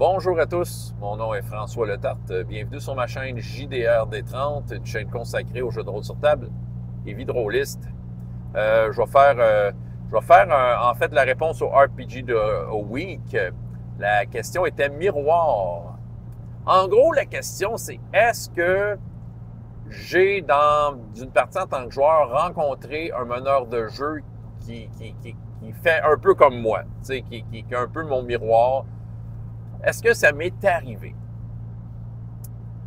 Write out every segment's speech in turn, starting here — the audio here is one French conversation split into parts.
Bonjour à tous, mon nom est François Letarte. Bienvenue sur ma chaîne JDR D30, une chaîne consacrée aux jeux de rôle sur table et vie de rôliste. Je vais faire en fait la réponse au RPG au Week. La question était miroir. En gros, la question c'est est-ce que j'ai dans une partie en tant que joueur rencontré un meneur de jeu qui fait un peu comme moi, qui est un peu mon miroir. Est-ce que ça m'est arrivé?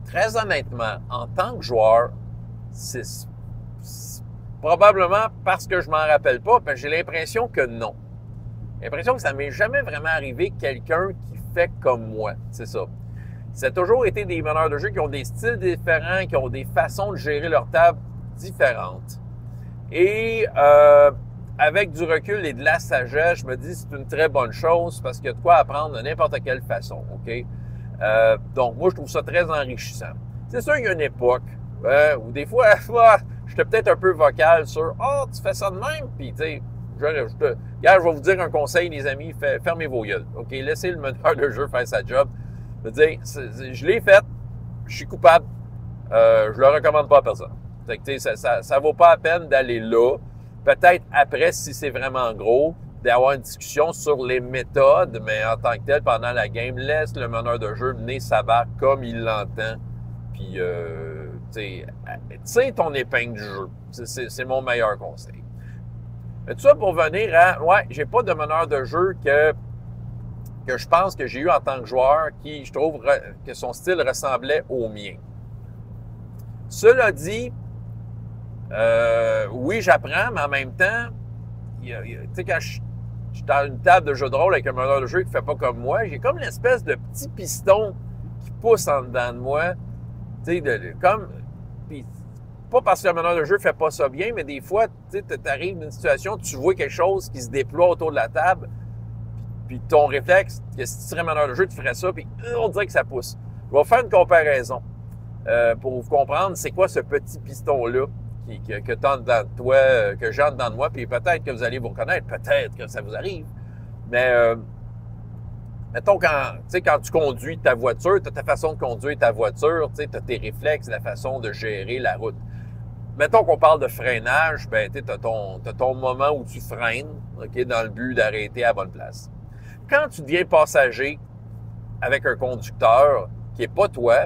Très honnêtement, en tant que joueur, c'est probablement parce que je m'en rappelle pas, mais j'ai l'impression que non. J'ai l'impression que ça m'est jamais vraiment arrivé quelqu'un qui fait comme moi. C'est ça. Ça a toujours été des meneurs de jeu qui ont des styles différents, qui ont des façons de gérer leur table différentes. Et avec du recul et de la sagesse, je me dis que c'est une très bonne chose parce qu'il y a de quoi apprendre de n'importe quelle façon, OK? Donc, moi, je trouve ça très enrichissant. C'est sûr qu'il y a une époque où des fois, j'étais peut-être un peu vocal sur « Ah, oh, tu fais ça de même? » Puis, tu sais, regarde, je vais vous dire un conseil, les amis, fermez vos gueules, OK? Laissez le meneur de jeu faire sa job. Je veux dire, je l'ai fait, je suis coupable, je le recommande pas à personne. Fait que, ça vaut pas la peine d'aller là. Peut-être après, si c'est vraiment gros, d'avoir une discussion sur les méthodes, mais en tant que tel, pendant la game, laisse le meneur de jeu mener sa barre comme il l'entend. Puis, tu sais ton épingle du jeu. C'est mon meilleur conseil. Mais tout ça pour venir à, ouais, j'ai pas de meneur de jeu que je pense que j'ai eu en tant que joueur qui, je trouve, que son style ressemblait au mien. Cela dit, oui, j'apprends, mais en même temps, tu sais, quand je suis dans une table de jeu de rôle avec un meneur de jeu qui ne fait pas comme moi, j'ai comme l'espèce de petit piston qui pousse en dedans de moi. Tu sais, puis, pas parce que le meneur de jeu ne fait pas ça bien, mais des fois, tu arrives dans une situation, tu vois quelque chose qui se déploie autour de la table, puis ton réflexe, que si tu serais meneur de jeu, tu ferais ça, puis on dirait que ça pousse. Je vais faire une comparaison pour vous comprendre c'est quoi ce petit piston-là que tu as dedans de toi, que j'ai en dedans de moi, puis peut-être que vous allez vous reconnaître, peut-être que ça vous arrive. Mais mettons, quand tu conduis ta voiture, tu as ta façon de conduire ta voiture, tu as tes réflexes, la façon de gérer la route. Mettons qu'on parle de freinage, ben, tu as ton moment où tu freines, okay, dans le but d'arrêter à la bonne place. Quand tu deviens passager avec un conducteur qui n'est pas toi,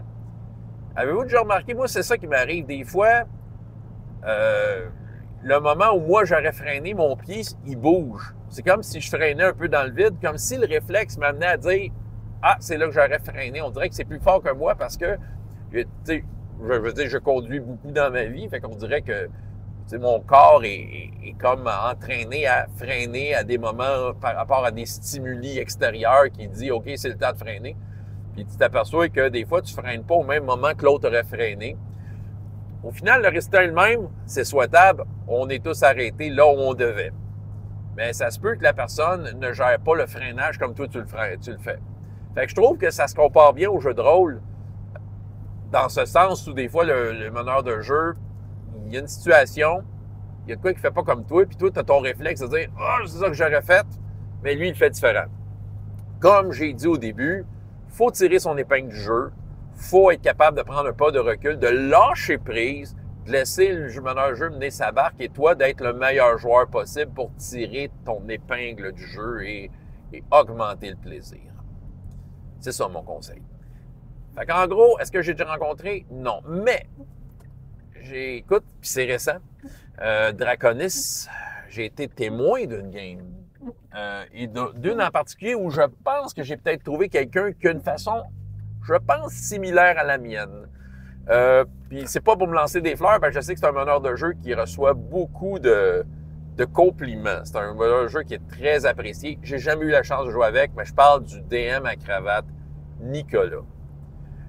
avez-vous déjà remarqué, moi, c'est ça qui m'arrive des fois, le moment où moi j'aurais freiné, mon pied, il bouge. C'est comme si je freinais un peu dans le vide, comme si le réflexe m'amenait à dire « Ah, c'est là que j'aurais freiné. » On dirait que c'est plus fort que moi parce que, tu sais, je veux dire, je conduis beaucoup dans ma vie, fait qu'on dirait que mon corps est comme entraîné à freiner à des moments par rapport à des stimuli extérieurs qui dit « OK, c'est le temps de freiner. » Puis tu t'aperçois que des fois, tu ne freines pas au même moment que l'autre aurait freiné. Au final, le résultat est le même, c'est souhaitable, on est tous arrêtés là où on devait. Mais ça se peut que la personne ne gère pas le freinage comme toi tu le fais. Fait que je trouve que ça se compare bien au jeu de rôle, dans ce sens où des fois, le meneur de jeu, il y a une situation, il y a de quoi qui ne fait pas comme toi, puis toi, tu as ton réflexe de dire « Ah, c'est ça que j'aurais fait », mais lui, il le fait différent. Comme j'ai dit au début, il faut tirer son épingle du jeu, il faut être capable de prendre un pas de recul, de lâcher prise, de laisser le meneur de jeu mener sa barque et toi d'être le meilleur joueur possible pour tirer ton épingle du jeu et augmenter le plaisir. C'est ça mon conseil. Fait qu'en gros, est-ce que j'ai déjà rencontré? Non. Mais, écoute, puis c'est récent, Draconis, j'ai été témoin d'une game. Et d'une en particulier où je pense que j'ai peut-être trouvé quelqu'un qui a une façon, je pense, similaire à la mienne. Puis c'est pas pour me lancer des fleurs, parce que je sais que c'est un meneur de jeu qui reçoit beaucoup de compliments. C'est un meneur de jeu qui est très apprécié. J'ai jamais eu la chance de jouer avec, mais je parle du DM à cravate, Nicolas.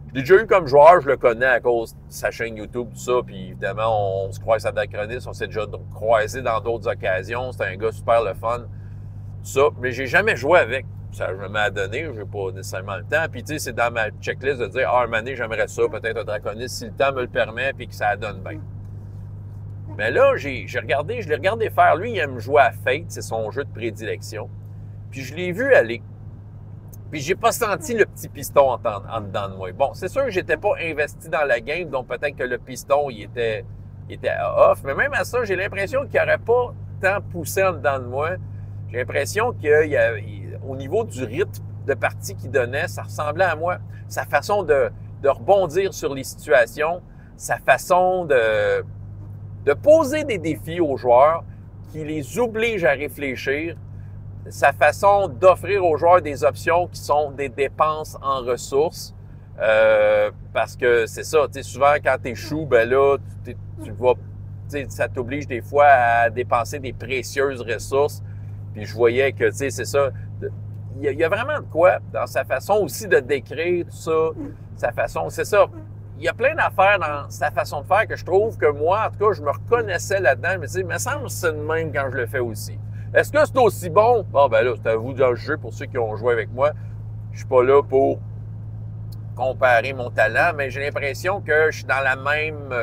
Je l'ai déjà eu comme joueur, je le connais à cause de sa chaîne YouTube, tout ça, puis évidemment, on se croise à Draconis, on s'est déjà croisé dans d'autres occasions. C'est un gars super le fun, tout ça, mais j'ai jamais joué avec. Ça je m'a donné, je n'ai pas nécessairement le temps. Puis tu sais, c'est dans ma checklist de dire « Ah, un moment donné, j'aimerais ça, peut-être un Draconis, si le temps me le permet, puis que ça donne bien. » Mais là, je l'ai regardé faire. Lui, il aime jouer à Fate, c'est son jeu de prédilection. Puis je l'ai vu aller. Puis j'ai pas senti le petit piston en dedans de moi. Bon, c'est sûr que j'étais pas investi dans la game, donc peut-être que le piston, il était off. Mais même à ça, j'ai l'impression qu'il n'aurait pas tant poussé en dedans de moi. J'ai l'impression qu'au niveau du rythme de partie qu'il donnait, ça ressemblait à moi. Sa façon de rebondir sur les situations, sa façon de poser des défis aux joueurs qui les oblige à réfléchir, sa façon d'offrir aux joueurs des options qui sont des dépenses en ressources. Parce que c'est ça, tu sais, souvent quand tu échoues, ben là, tu vas, tu sais, ça t'oblige des fois à dépenser des précieuses ressources. Puis je voyais que, tu sais, c'est ça. Il y a vraiment de quoi dans sa façon aussi de décrire tout ça, sa façon, c'est ça. Il y a plein d'affaires dans sa façon de faire que je trouve que moi, en tout cas, je me reconnaissais là-dedans. Mais tu sais, il me semble que c'est le même quand je le fais aussi. Est-ce que c'est aussi bon? Bon, ben là, c'est à vous de juger pour ceux qui ont joué avec moi. Je suis pas là pour comparer mon talent, mais j'ai l'impression que je suis dans la même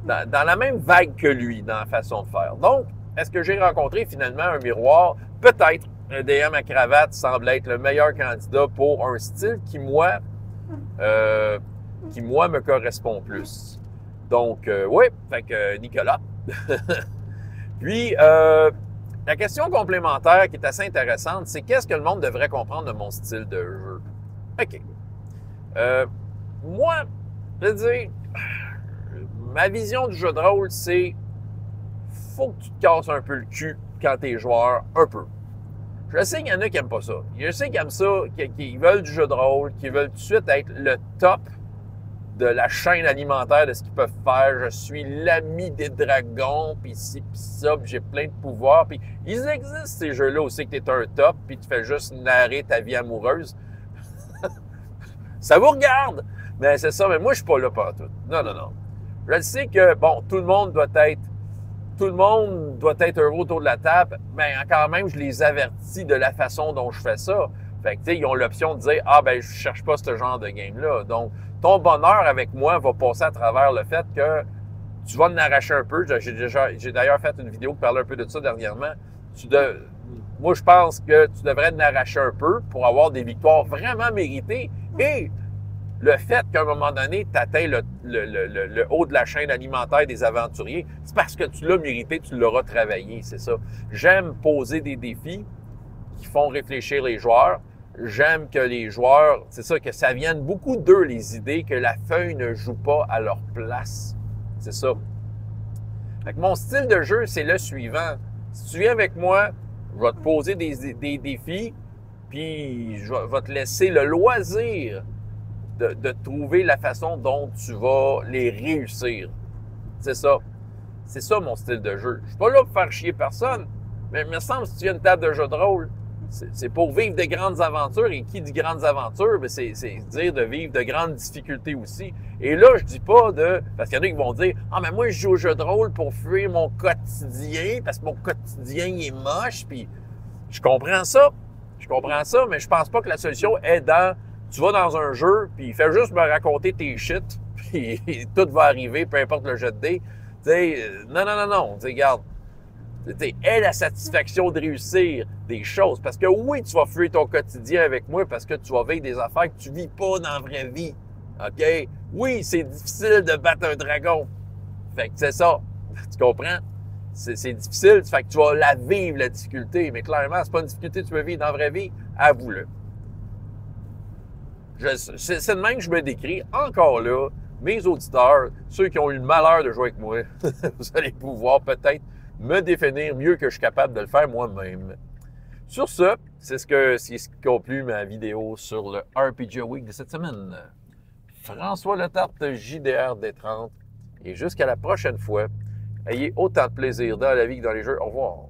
dans la même vague que lui, dans la façon de faire. Donc, est-ce que j'ai rencontré finalement un miroir? Peut-être. Un DM à cravate semble être le meilleur candidat pour un style qui, moi, me correspond plus. Donc, oui, fait que Nicolas. Puis, la question complémentaire qui est assez intéressante, c'est qu'est-ce que le monde devrait comprendre de mon style de jeu? OK. Moi, je veux dire, ma vision du jeu de rôle, c'est faut que tu te casses un peu le cul quand t'es joueur, un peu. Je sais qu'il y en a qui n'aiment pas ça. Je sais qu'ils aiment ça, qui veulent du jeu de rôle, qui veulent tout de suite être le top de la chaîne alimentaire de ce qu'ils peuvent faire. Je suis l'ami des dragons, puis ci, puis ça, puis j'ai plein de pouvoirs. Puis ils existent, ces jeux-là aussi, que tu es un top, puis tu fais juste narrer ta vie amoureuse. Ça vous regarde! Mais c'est ça, mais moi, je suis pas là partout. Non, non, non. Je sais que, bon, tout le monde doit être heureux autour de la table, mais quand même, je les avertis de la façon dont je fais ça. Fait que, tu sais, ils ont l'option de dire « Ah, ben, je cherche pas ce genre de game-là. » Donc, ton bonheur avec moi va passer à travers le fait que tu vas en arracher un peu. J'ai d'ailleurs fait une vidéo qui parlait un peu de ça dernièrement. Moi, je pense que tu devrais en arracher un peu pour avoir des victoires vraiment méritées. Et le fait qu'à un moment donné, tu atteins le haut de la chaîne alimentaire des aventuriers, c'est parce que tu l'as mérité, tu l'auras travaillé, c'est ça. J'aime poser des défis qui font réfléchir les joueurs. J'aime que les joueurs, c'est ça, que ça vienne beaucoup d'eux, les idées, que la feuille ne joue pas à leur place. C'est ça. Fait que mon style de jeu, c'est le suivant. Si tu viens avec moi, je vais te poser des défis, puis je vais te laisser le loisir de trouver la façon dont tu vas les réussir. C'est ça. C'est ça mon style de jeu. Je suis pas là pour faire chier personne, mais il me semble que si tu viens à une table de jeu de rôle, c'est pour vivre de grandes aventures. Et qui dit grandes aventures, ben c'est dire de vivre de grandes difficultés aussi. Et là, je dis pas parce qu'il y en a qui vont dire « Ah, mais moi, je joue au jeu de rôle pour fuir mon quotidien, parce que mon quotidien, il est moche. » Puis je comprends ça. Je comprends ça, mais je pense pas que la solution est dans tu vas dans un jeu, puis il fait juste me raconter tes shit, puis tout va arriver, peu importe le jet de dés. Tu sais, non, non, non, non. Tu sais, regarde. Tu sais, aie la satisfaction de réussir des choses. Parce que oui, tu vas fuir ton quotidien avec moi parce que tu vas vivre des affaires que tu vis pas dans la vraie vie. OK? Oui, c'est difficile de battre un dragon. Fait que c'est ça. Tu comprends? C'est difficile. Fait que tu vas la vivre, la difficulté. Mais clairement, c'est pas une difficulté que tu veux vivre dans la vraie vie. Avoue-le. C'est de même que je me décris. Encore là, mes auditeurs, ceux qui ont eu le malheur de jouer avec moi, vous allez pouvoir peut-être me définir mieux que je suis capable de le faire moi-même. Sur ce, c'est ce qui conclut ma vidéo sur le RPG Week de cette semaine. François Letarte, JDR D30. Et jusqu'à la prochaine fois, ayez autant de plaisir dans la vie que dans les jeux. Au revoir.